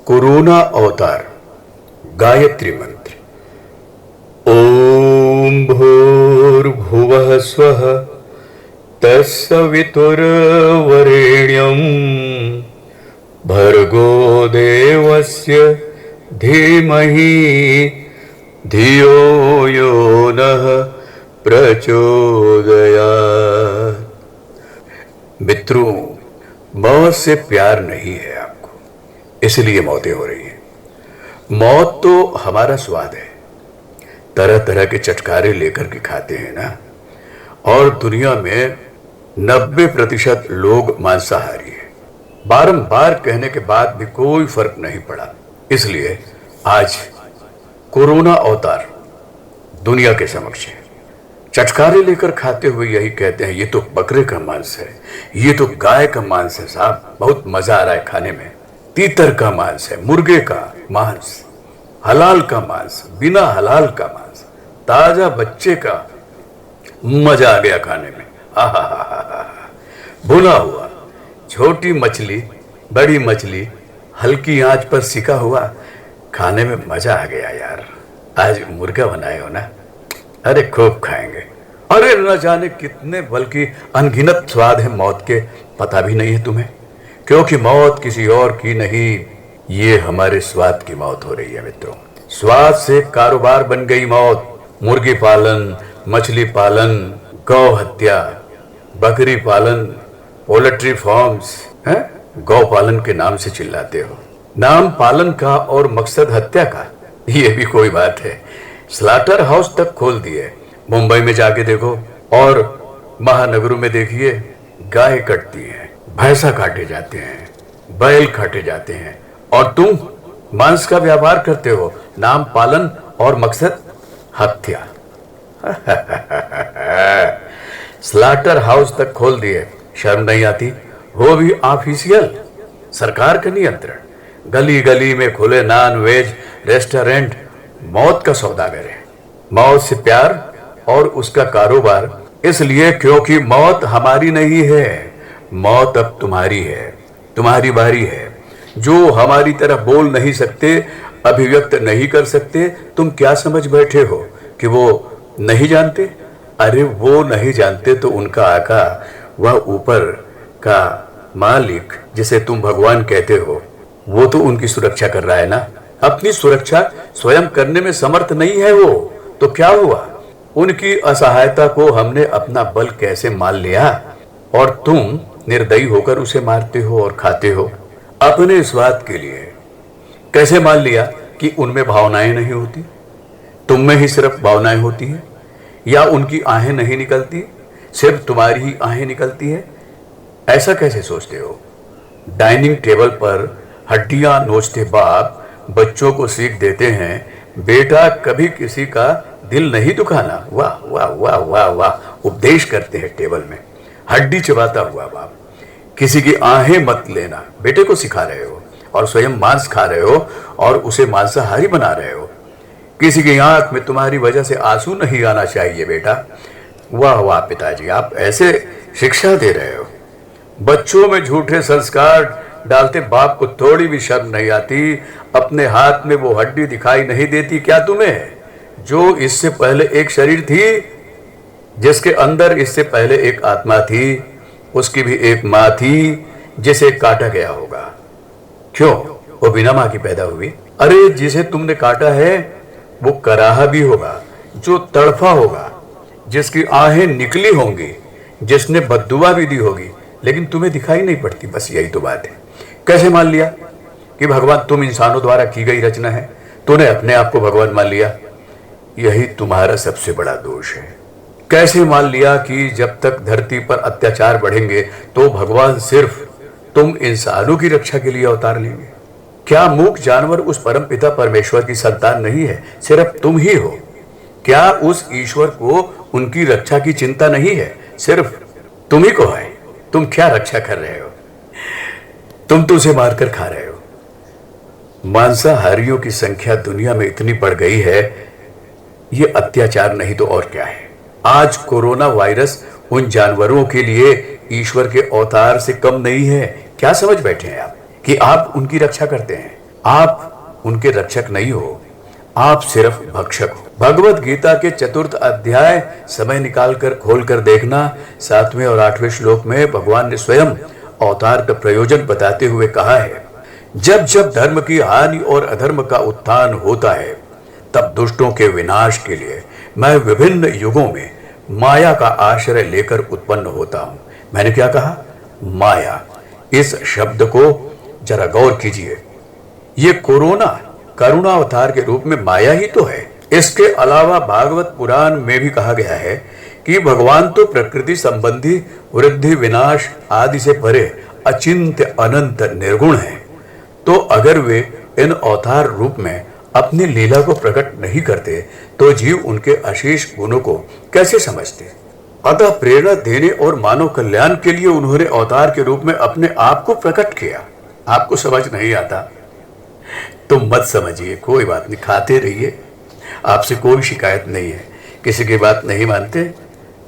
Corona अवतार गायत्री मंत्र। ओम भूर्भुवः स्वः तत्सवितुर्वरेण्यं भर्गो देवस्य धीमहि धियो यो नः प्रचोदयात्। मित्रों, मौत से प्यार नहीं है आपको, इसलिए मौतें हो रही हैं। मौत तो हमारा स्वाद है, तरह तरह के चटकारे लेकर के खाते हैं ना। और दुनिया में 90% लोग मांसाहारी हैं। बारंबार कहने के बाद भी कोई फर्क नहीं पड़ा, इसलिए आज कोरोना अवतार दुनिया के समक्ष है। चटकारे लेकर खाते हुए यही कहते हैं, ये तो बकरे का मांस है, ये तो गाय का मांस है साहब, बहुत मजा आ रहा है खाने में। तीतर का मांस है, मुर्गे का मांस, हलाल का मांस, बिना हलाल का मांस, ताजा बच्चे का, मजा आ गया खाने में। भुना हुआ, छोटी मछली, बड़ी मछली, हल्की आंच पर सिका हुआ, खाने में मजा आ गया यार। आज मुर्गा बनाए हो ना, अरे खूब खाएंगे। अरे न जाने कितने बल्कि अनगिनत स्वाद है मौत के, पता भी नहीं है तुम्हें, क्योंकि मौत किसी और की नहीं, ये हमारे स्वाद की मौत हो रही है मित्रों। स्वाद से कारोबार बन गई मौत। मुर्गी पालन, मछली पालन, गौ हत्या, बकरी पालन, पोल्ट्री फार्म्स, हैं? गौ पालन के नाम से चिल्लाते हो। नाम पालन का और मकसद हत्या का, ये भी कोई बात है। स्लाटर हाउस तक खोल दिए। मुंबई में जाके देखो और महानगरों में देखिए, गाय कटती है, भैंसा काटे जाते हैं, बैल काटे जाते हैं, और तुम मांस का व्यापार करते हो। नाम पालन और मकसद हत्या। स्लाटर हाउस तक खोल दिए, शर्म नहीं आती? वो भी ऑफिशियल, सरकार का नियंत्रण। गली गली में खुले नॉन वेज रेस्टोरेंट। मौत का सौदागर है। मौत से प्यार और उसका कारोबार, इसलिए क्योंकि मौत हमारी नहीं है, मौत अब तुम्हारी है, तुम्हारी बारी है। जो हमारी तरह बोल नहीं सकते, अभिव्यक्त नहीं कर सकते, तुम क्या समझ बैठे हो कि वो नहीं जानते? अरे वो नहीं जानते तो उनका आका, वह ऊपर का मालिक जिसे तुम भगवान कहते हो, वो तो उनकी सुरक्षा कर रहा है ना। अपनी सुरक्षा स्वयं करने में समर्थ नहीं है वो, तो क्या हुआ? उनकी असहायता को हमने अपना बल कैसे मान लिया, और तुम निर्दयी होकर उसे मारते हो और खाते हो अपने स्वाद के लिए। कैसे मान लिया कि उनमें भावनाएं नहीं होती, तुम में ही सिर्फ भावनाएं होती हैं? या उनकी आहें नहीं निकलती, सिर्फ तुम्हारी ही आहें निकलती है? ऐसा कैसे सोचते हो? डाइनिंग टेबल पर हड्डियां नोचते बाप बच्चों को सीख देते हैं, बेटा कभी किसी का दिल नहीं दुखाना। वाह वाह वाह वाह वाह, उपदेश करते हैं टेबल में। हड्डी चबाता हुआ बाप, किसी की आहें मत लेना बेटे को सिखा रहे हो, और स्वयं मांस खा रहे हो और उसे मांसाहारी बना रहे हो। किसी की आंख में तुम्हारी वजह से आंसू नहीं आना चाहिए बेटा। वाह वाह पिताजी, आप ऐसे शिक्षा दे रहे हो। बच्चों में झूठे संस्कार डालते बाप को थोड़ी भी शर्म नहीं आती? अपने हाथ में वो हड्डी दिखाई नहीं देती क्या तुम्हें, जो इससे पहले एक शरीर थी, जिसके अंदर इससे पहले एक आत्मा थी, उसकी भी एक माँ थी जिसे काटा गया होगा। क्यों? वो बिना माँ की पैदा हुई? अरे जिसे तुमने काटा है वो कराहा भी होगा, जो तड़फा होगा, जिसकी आहें निकली होंगी, जिसने बद्दुआ भी दी होगी, लेकिन तुम्हें दिखाई नहीं पड़ती। बस यही तो बात है। कैसे मान लिया कि भगवान तुम इंसानों द्वारा की गई रचना है? तूने अपने आप को भगवान मान लिया। यही तुम्हारा सबसे बड़ा दोष है। कैसे मान लिया कि जब तक धरती पर अत्याचार बढ़ेंगे तो भगवान सिर्फ तुम इंसानों की रक्षा के लिए अवतार लेंगे? क्या मूक जानवर उस परमपिता परमेश्वर की संतान नहीं है, सिर्फ तुम ही हो? क्या उस ईश्वर को उनकी रक्षा की चिंता नहीं है, सिर्फ तुम ही को है? तुम क्या रक्षा कर रहे हो? तुम तो उसे मारकर खा रहे हो। मांसाहारियों की संख्या दुनिया में इतनी बढ़ गई है, ये अत्याचार नहीं तो और क्या है। आज कोरोना वायरस उन जानवरों के लिए ईश्वर के अवतार से कम नहीं है। क्या समझ बैठे हैं आप कि आप उनकी रक्षा करते हैं? आप उनके रक्षक नहीं हो, आप सिर्फ भक्षक हो। भगवत गीता के चतुर्थ अध्याय समय निकालकर खोलकर देखना। 7वें और 8वें श्लोक में भगवान ने स्वयं अवतार का प्रयोजन बताते हुए कहा है, जब जब धर्म की हानि और अधर्म का उत्थान होता है, तब दुष्टों के विनाश के लिए मैं विभिन्न युगों में माया का आश्रय लेकर उत्पन्न होता हूं। मैंने क्या कहा? माया। इस शब्द को जरा गौर कीजिए। ये कोरोना करुणा अवतार के रूप में माया ही तो है। इसके अलावा भागवत पुराण में भी कहा गया है कि भगवान तो प्रकृति संबंधी वृद्धि विनाश आदि से परे अचिंत्य अनंत निर्गुण है। तो अगर वे इन अवतार रूप में अपनी लीला को प्रकट नहीं करते तो जीव उनके अशेष गुणों को कैसे समझते? अतः प्रेरणा देने और मानव कल्याण के लिए उन्होंने अवतार के रूप में अपने आप को प्रकट किया। आपको समझ नहीं आता तुम मत समझिए, कोई बात नहीं, खाते रहिए, आपसे कोई शिकायत नहीं है। किसी की बात नहीं मानते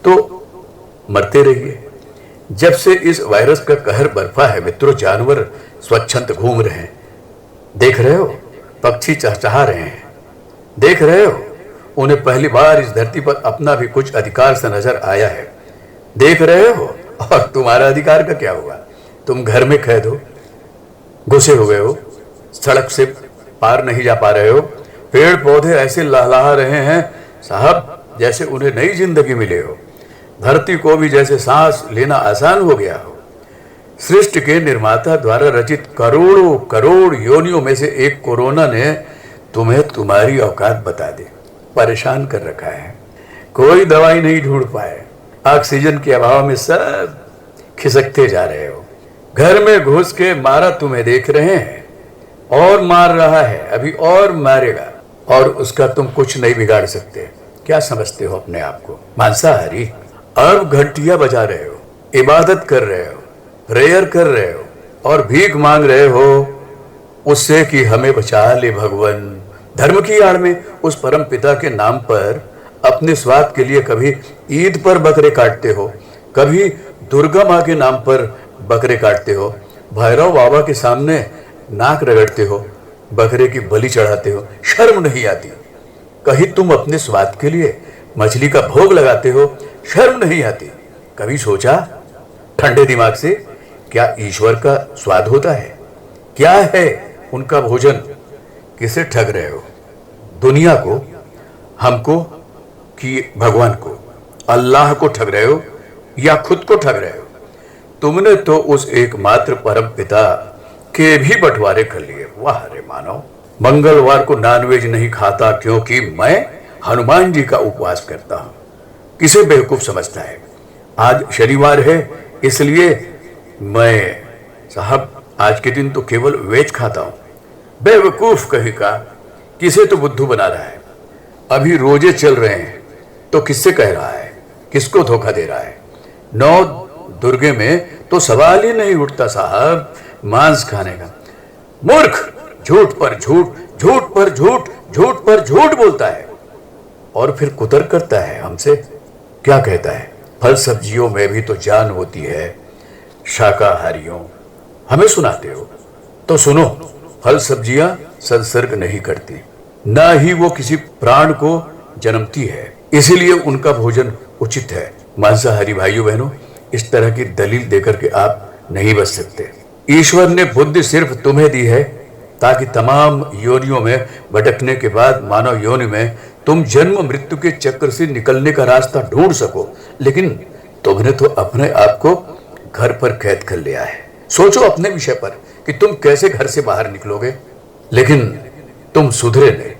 तो मरते रहिए। जब से इस वायरस का कहर बर्फा है मित्रों, जानवर स्वच्छंद घूम रहे हैं, देख रहे हो, पक्षी चहचहा रहे हैं, देख रहे हो, उन्हें पहली बार इस धरती पर अपना भी कुछ अधिकार सा नजर आया है, देख रहे हो। और तुम्हारा अधिकार का क्या हुआ? तुम घर में कैद हो, घुसे हुए हो, सड़क से पार नहीं जा पा रहे हो, पेड़ पौधे ऐसे लहलहा रहे हैं साहब जैसे उन्हें नई जिंदगी मिले हो, धरती को भी जैसे सांस लेना आसान हो गया हो। सृष्टि के निर्माता द्वारा रचित करोड़ों करोड़ योनियों में से एक कोरोना ने तुम्हें तुम्हारी औकात बता दी, परेशान कर रखा है। कोई दवाई नहीं ढूंढ पाए, ऑक्सीजन के अभाव में सब खिसकते जा रहे हो। घर में घुस के मारा तुम्हें देख रहे हैं, और मार रहा है, अभी और मारेगा, और उसका तुम कुछ नहीं बिगाड़ सकते। क्या समझते हो अपने आप को? मांसाहारी। अब घंटियां बजा रहे हो, इबादत कर रहे हो, प्रेयर कर रहे हो और भीख मांग रहे हो उससे कि हमें बचा ले भगवान। धर्म की आड़ में उस परम पिता के नाम पर अपने स्वार्थ के लिए कभी ईद पर बकरे काटते हो, कभी दुर्गा माँ के नाम पर बकरे काटते हो, भैरव बाबा के सामने नाक रगड़ते हो, बकरे की बलि चढ़ाते हो। शर्म नहीं आती? कहीं तुम अपने स्वार्थ के लिए मछली का भोग लगाते हो, शर्म नहीं आती? कभी सोचा ठंडे दिमाग से क्या ईश्वर का स्वाद होता है? क्या है उनका भोजन? किसे ठग रहे हो? दुनिया को, हमको, कि भगवान को, अल्लाह को ठग रहे हो या खुद को ठग रहे हो? तुमने तो उस एकमात्र परम पिता के भी बंटवारे कर लिए। वाह रे मानव। मंगलवार को नॉनवेज नहीं खाता क्योंकि मैं हनुमान जी का उपवास करता हूं। किसे बेवकूफ समझता है? आज शनिवार है इसलिए मैं साहब आज के दिन तो केवल वेज खाता हूं। बेवकूफ कहीं का, किसे तो बुद्धू बना रहा है। अभी रोजे चल रहे हैं तो किससे कह रहा है? किसको धोखा दे रहा है? 9 दुर्गे में तो सवाल ही नहीं उठता साहब मांस खाने का। मूर्ख, झूठ पर झूठ, झूठ पर झूठ, झूठ पर झूठ बोलता है और फिर कुतर करता है हमसे। क्या कहता है? फल सब्जियों में भी तो जान होती है शाकाहारियों। हमें सुनाते हो तो सुनो, फल सब्जियां संसर्ग नहीं करती, ना ही वो किसी प्राण को जन्मती है, इसीलिए उनका भोजन उचित है। मांसाहारी भाइयों बहनों, इस तरह की दलील देकर के आप नहीं बच सकते। ईश्वर ने बुद्धि सिर्फ तुम्हें दी है ताकि तमाम योनियों में भटकने के बाद मानव योनि में तुम जन्म मृत्यु के चक्र से निकलने का रास्ता ढूंढ सको। लेकिन तुमने तो अपने आप को घर पर कैद कर लिया है। सोचो अपने विषय पर कि तुम कैसे घर से बाहर निकलोगे। लेकिन तुम सुधरे नहीं।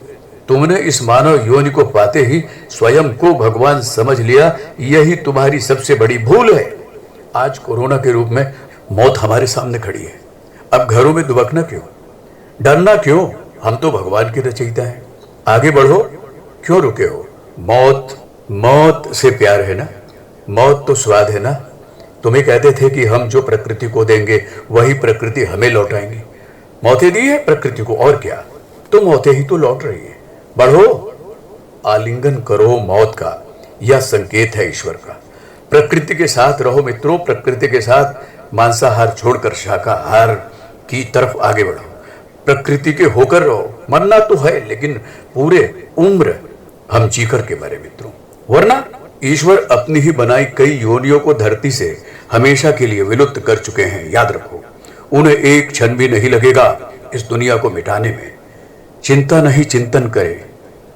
तुमने इस मानव योनि को पाते ही स्वयं को भगवान समझ लिया। यही तुम्हारी सबसे बड़ी भूल है। आज कोरोना के रूप में मौत हमारे सामने खड़ी है। अब घरों में दुबकना क्यों? डरना क्यों? हम तो भगवान के रचयिता हैं। आगे बढ़ो, क्यों रुके हो? मौत से प्यार है ना? मौत तो स्वाद है ना? तुम्हें कहते थे कि हम जो प्रकृति को देंगे वही प्रकृति हमें लौटाएंगी। मौतें दी है प्रकृति को, और क्या? तो मौतें ही तो लौट रही है। बढ़ो, आलिंगन करो मौत का। यह संकेत है ईश्वर का। प्रकृति के साथ रहो मित्रों, प्रकृति के साथ। मांसाहार छोड़कर शाकाहार की तरफ आगे बढ़ो। प्रकृति के होकर रहो, मरना तो है लेकिन पूरे उम्र हम जी कर के मरे मित्रों, वरना ईश्वर अपनी ही बनाई कई योनियों को धरती से हमेशा के लिए विलुप्त कर चुके हैं। याद रखो, उन्हें एक क्षण भी नहीं लगेगा इस दुनिया को मिटाने में। चिंता नहीं, चिंतन करे,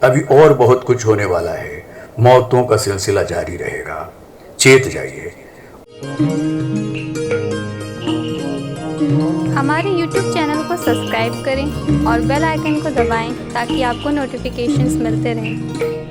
अभी और बहुत कुछ होने वाला है। मौतों का सिलसिला जारी रहेगा, चेत जाइए। हमारे YouTube चैनल को सब्सक्राइब करें और बेल आइकन को दबाएं ताकि आपको नोटिफिकेशंस मिलते रहें।